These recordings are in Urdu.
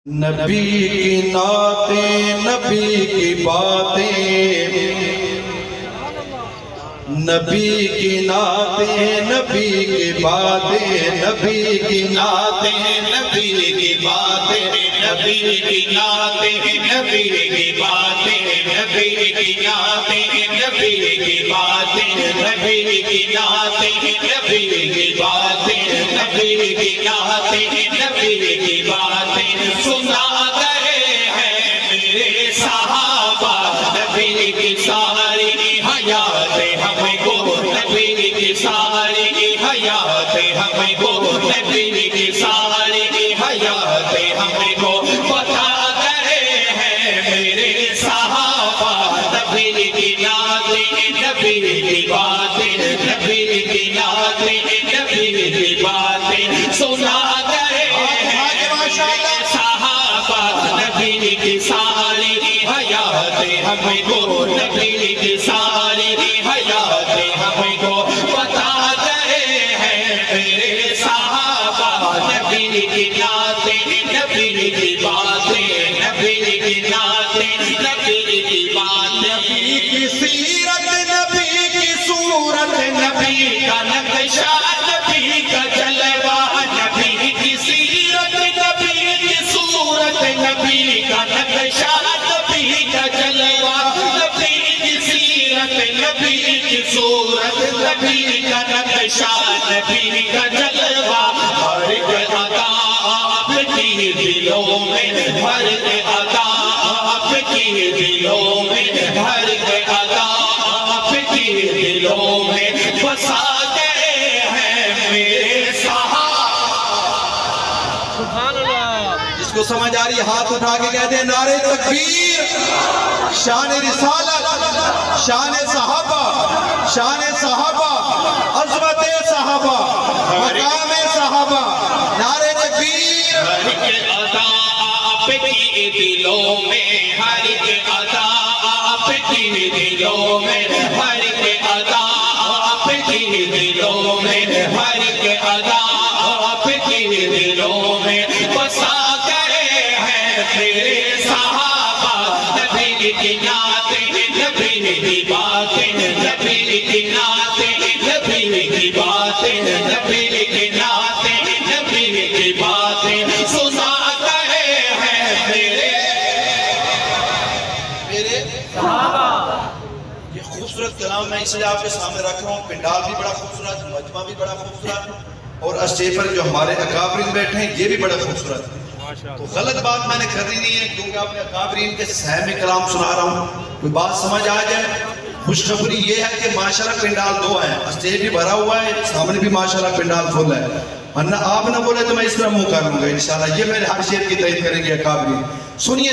نبی کی نعتیں، نبی کی باتیں، نبی کی نعتیں، نبی کی باتیں، نبی کی نعتیں، نبی کی باتیں، نبی کی نعتیں، نبی کی باتیں، نبی کی نعتیں، نبی کی باتیں، نبی کی نعتیں، نبی کی باتیں، نبی کی نعتیں، نبی کی باتیں سنا کرے ہیں میرے صحابہ، نبی کی ساری حیات ہم کو، نبی کی ساری حیات ہم کو، نبی کی ساری حیات ہم کو پتا کرے ہیں میرے صحابہ، نبی کی نعتیں، نبی کی باتیں، نبی کی نعتیں، نبی کی باتیں سنا کرے ہیں میرے صحابہ، نبی کی ساری حیات ہم کو، نبی کی ساری حیات ہم کو پتا کرے ہیں میرے صحابہ، نبی کی نعتیں، نبی کی باتیں، نبی کی نعتیں، نبی کی باتیں، نبی کی سیرت، نبی کی صورت، نبی کا نقشہ، نبی کا جلوہ، نبی کی سیرت، نبی کی صورت، نبی کا نقشہ، نبی کا جلوہ، نبی کی سیرت، نبی کی صورت، نبی کا نقشہ، نبی کا جلوہ، ہر ایک ادا آپ کی دلوں میں، ہر ایک ادا آپ کی دلوں میں، ہر ایک ادا آپ کی دلوں میں بسا گئے ہیں میرے صحابہ۔ سبحان اللہ۔ جس کو سمجھ آ رہی ہے ہاتھ اٹھا کے کہتے ہیں نعرہ تکبیر، شان رسالت، شان صحابہ، شان صحابہ، عظمت صحابہ، مقام صحابہ، نعرہ تکبیر۔ ہر ایک ادا آپ کی دلوں میں، ہر ایک ادا آپ کی دلوں میں، ہر ایک ادا آپ کی دلوں میں، ہر ایک ادا آپ کی دلوں میں بسا گئے ہیں میرے صحابہ، نبی کی نعتیں، نبی کی باتیں، نبی کی نعتیں، نبی کی باتیں، نبی کی نعتیں، نبی کی باتیں سنا کرے ہیں میرے یہ خوبصورت کلام میں اس لیے آپ کے سامنے رکھ رہا ہوں، پنڈال بھی بڑا خوبصورت، مجمع بھی بڑا خوبصورت، اور اسٹیج پر جو ہمارے اکابرین بیٹھے ہیں یہ بھی بڑا خوبصورت ہے۔ تو غلط بات میں نے کرنی نہیں ہے کیونکہ آپ نے اکابرین کے سہہ میں کلام سنا رہا ہوں، کوئی بات سمجھ آ جائے۔ خوشخبری یہ ہے کہ ماشاءاللہ پنڈال دو ہیں، اسٹیج بھی بھرا ہوا ہے، سامنے بھی ماشاءاللہ پنڈال فل ہے، ورنہ آپ نہ بولے تو میں اس طرح منہ کر لوں گا انشاءاللہ، یہ میرے ہر شعر کی تائید کریں گے اکابرین۔ سنیے،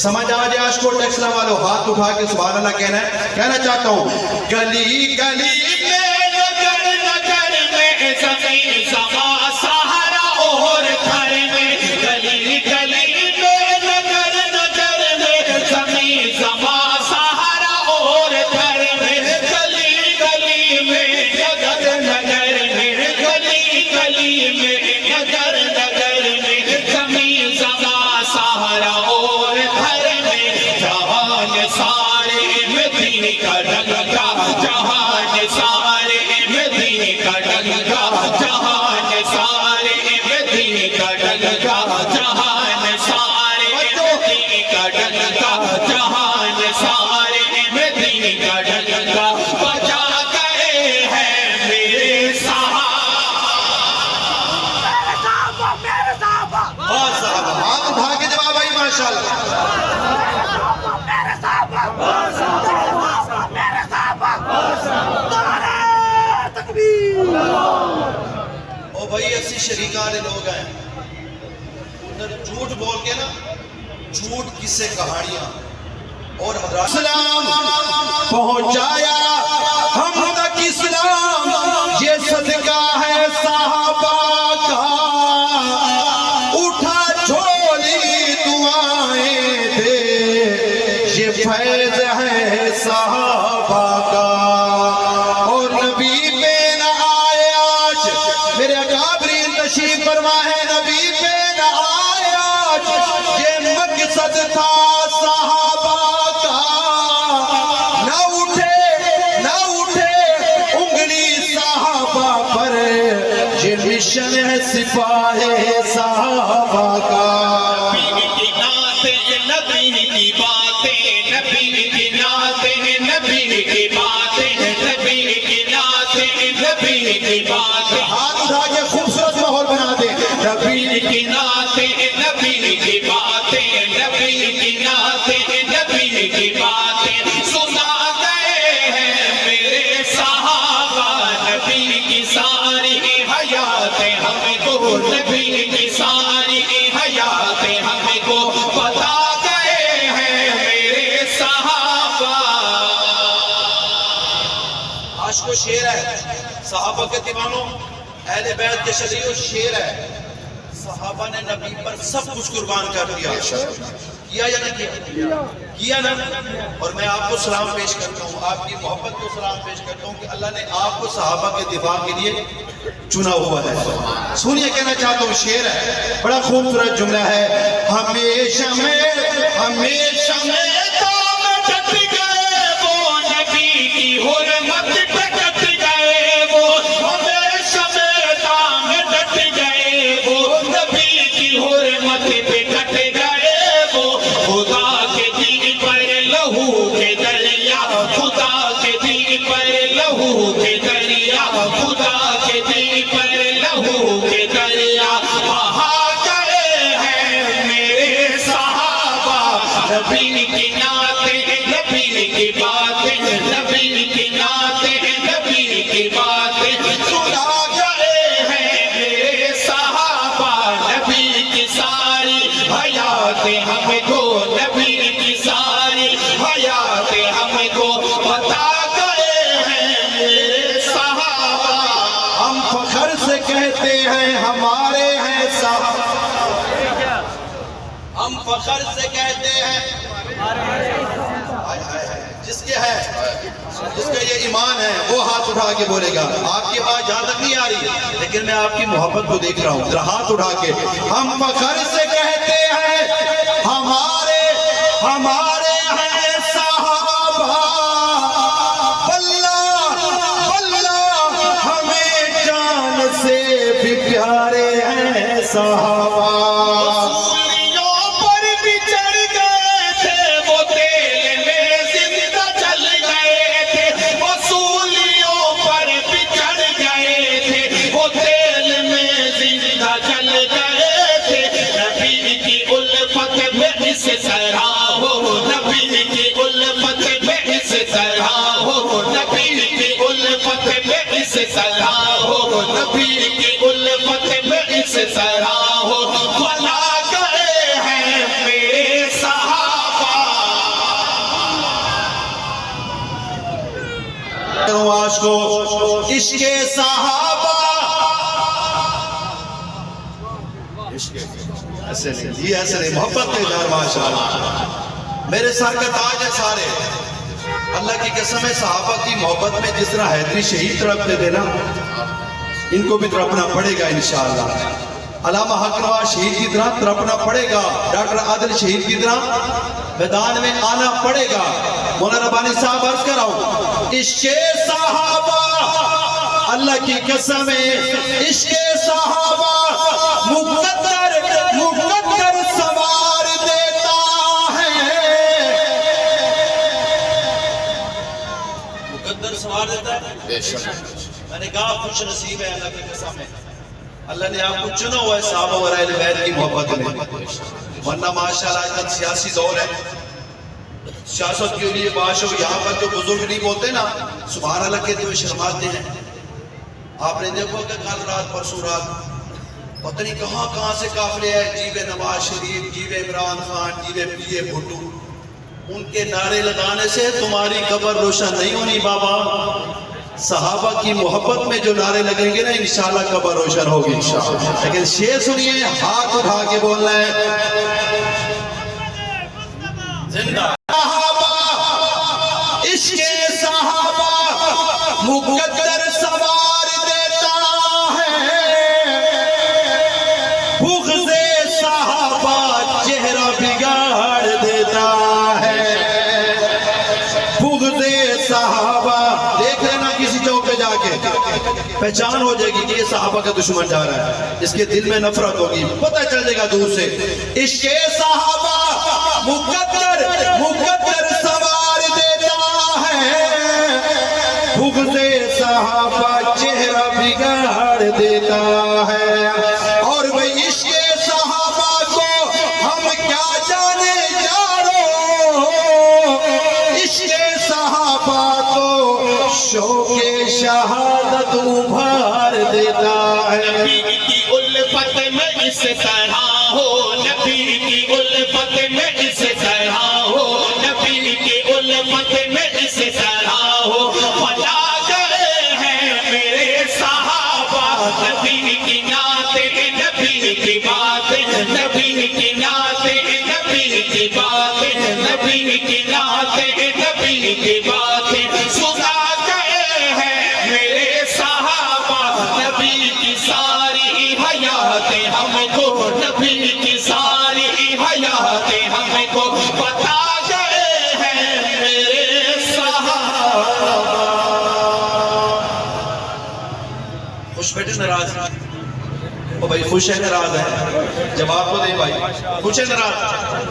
سمجھ آ جائے عاشقو ٹیکسلا والو، ہاتھ اٹھا کے سبحان اللہ کہنا چاہتا ہوں، گلی گلی میں نگر نگر میں زمین زما سہارا اور گھر میں، گلی گلی میں نگر نگر میں زمین زما سہارا اور گھر میں، گلی گلی میں نگر نگر میں، گلی گلی میں نگر نگر میں زمین زما سہارا اور گھر میں، جہان سارے میں دین کا ڈنکا، جہان سارے میں دین کا ڈنکا، جہان سارے میں دین کا ڈنکا، جہان سارے میں دین کا ڈنکا، جہان سارے میں دین کا ڈنکا بجا گئے ہیں میرے صحابہ۔ بہت صحابہ، ہاتھ اٹھا کے جواب آئی ماشاءاللہ۔ او بھائی اسی شریکان لوگ ہیں، ادھر جھوٹ بول کے نا، جھوٹ قصے کہانیاں اور حضرات اسلام پہنچایا ہم تک اسلام، یہ صدقہ ہے صحابہ کا، اٹھا جھولی دعائیں دے، یہ فیض ہے صحابہ کا، اور نبی پہ نہ آئے آج، میرے اکابرین تشریف فرما ہے، نبی پہ نہ آئے آج مقصد تھا صحابہ کا، نہ اٹھے انگلی صحابہ پر، یہ مشن ہے سپاہ صحابہ کا۔ نبی کی نعتیں، نبی کی باتیں، نبی کی نعتیں، نبی کی باتیں، نبی کی نعتیں، نبی کی باتیں، ہاتھ اٹھا کے خوبصورت ماحول بنا دے۔ نبی کی نعتیں، نبی کی باتیں، نبی کی نعتیں، نبی کی باتیں سنا گئے ہیں میرے صحابہ، نبی کی ساری حیاتیں ہمیں کو، نبی کی ساری حیاتیں ہمیں کو بتا گئے ہیں میرے صحابہ۔ عاشق و شعر ہے، صحابہ کے دیوانوں، اہل بیت کے شجیع شعر ہے۔ صحابہ نے نبی پر سب کچھ قربان کر دیا، کیا یا نہ کیا نا؟ اور میں آپ کو سلام پیش کرتا ہوں، آپ کی محبت کو سلام پیش کرتا ہوں کہ اللہ نے آپ کو صحابہ کے دفاع کے لیے چنا ہوا ہے۔ سنیے، کہنا چاہتا ہوں، شعر ہے، بڑا خوبصورت جملہ ہے۔ ہمیشہ میں دام ڈٹ گئے وہ، نبی کی حرمت پہ ڈٹ گئے وہ، ہمیشہ میں دام ڈٹ گئے وہ، نبی کی حرمت پہ ڈٹ گئے وہ، خدا کے دین پر لہو کے دریا، خدا کے دین پر لہو کے دریا، خدا کے دین پر لہو کے دریا بہا گئے ہیں میرے صحابہ۔ نبی کی نعتیں، نبی کی باتیں، نبی کی نعتیں، نبی کی باتیں سنا گئے ہیں میرے صحابہ، نبی کی ساری حیاتیں ہم کو، نبی کی ساری حیاتیں ہم کو بتا گئے ہیں میرے صحابہ۔ ہم فخر سے کہتے ہیں ہمارے ہیں صحابہ، ہم فخر سے کہتے ہیں جس کے ہے، جس کا یہ ایمان ہے وہ ہاتھ اٹھا کے بولے گا۔ آپ کی بات جہاں تک نہیں آ رہی، لیکن میں آپ کی محبت کو دیکھ رہا ہوں، ذرا ہاتھ اٹھا کے۔ ہم فخر سے کہتے ہیں ہمارے ہیں صحابہ، واللہ ہمیں جان سے بھی پیارے ہیں صحابہ۔ وصولیوں پر بھی چڑھ گئے تھے وہ، تیل میں زندہ چل گئے تھے، وصولیوں پر بھی چڑھ گئے تھے وہ، تیل میں زندہ چل گئے تھے، نبی کی الفت میں اس طرح ہو، نبی کی الفت میں اس طرح ہو، نبی کی الفت میں اس طرح ہو، نبی کی الفت میں اس طرح ہو بنا گئے ہیں میرے صحابہ۔ آج کو عشق صحابہ، ایسے نہیں، یہ ایسے نہیں، محبت کے دار ماشاءاللہ، میرے سر کا تاج ہے سارے۔ اللہ کی قسم ہے، صحابہ کی محبت میں جس طرح حیدری شہید تڑپتے تھے نا، ان کو بھی تڑپنا پڑے گا انشاءاللہ۔ علامہ حق نواز شہید کی طرح تڑپنا پڑے گا، ڈاکٹر عادل شہید کی طرح میدان میں آنا پڑے گا۔ مولانا ربانی صاحب عرض کر رہا ہوں، عشق صحابہ، اللہ کی قسم ہے، عشق صحابہ مقدر سوار دیتا ہے، مقدر سوار دیتا ہے۔ میں نے کہا خوش نصیب ہے اللہ کی قسم ہے، اللہ نے آپ کو چنا ہوا ہے صحابہ و اہل بیت کی محبت میں، ورنہ ماشاءاللہ آج کل سیاسی دور ہے، سیاست کے لیے باشو یہاں پر جو بزرگ نہیں بولتے نا سبحان اللہ کہتے ہوئے شرماتے ہیں۔ آپ نے دیکھو کہ کل رات پرسوں رات پتہ نہیں کہاں سے قافلے ہیں، جیوے نواز شریف، جیوے عمران خان، جیوے پی اے بھٹو، ان کے نعرے لگانے سے تمہاری قبر روشن نہیں ہونی بابا۔ صحابہ کی محبت میں جو نعرے لگیں گے نا انشاءاللہ قبر روشن ہوگی انشاءاللہ۔ لیکن شعر سنیے، ہاتھ اٹھا کے بولنا ہے زندہ صحابہ، عشق صحابہ مقدر سوار دیتا ہے، بغض صحابہ چہرہ بگاڑ پہچان ہو جائے گی کہ یہ صحابہ کا دشمن جا رہا ہے، اس کے دل میں نفرت ہوگی، پتہ چل جائے گا دور سے۔ عشق صحابہ مقدر سوار دیتا ہے، بغض صحابہ چہرہ بگاڑ دیتا ہے۔ اور بھئی عشق صحابہ کو ہم کیا جانے یارو، عشق صحابہ تو شوق شہادت ابھار دیتا ہے۔ نبی کی الفت میں اس طرح ہو، نبی کی الفت میں اس طرح ہو، نبی کی الفت میں اس طرح ہو، فلا گئے ہیں میرے صحابہ، نبی کی نعتیں، نبی کی باتیں، نبی کی نعتیں، نبی کی باتیں، نبی کی نعتیں، نبی کی باتیں سنا گئے ہیں میرے صحابہ، نبی کی ساری حیاتیں ہم کو، نبی کی ساری حیاتیں ہم کو بتا گئے ہیں میرے صحابہ۔ خوش بیٹھے ناراض او بھائی، خوش ہے ناراض ہے؟ جواب کو دے بھائی، خوش ہے ناراض؟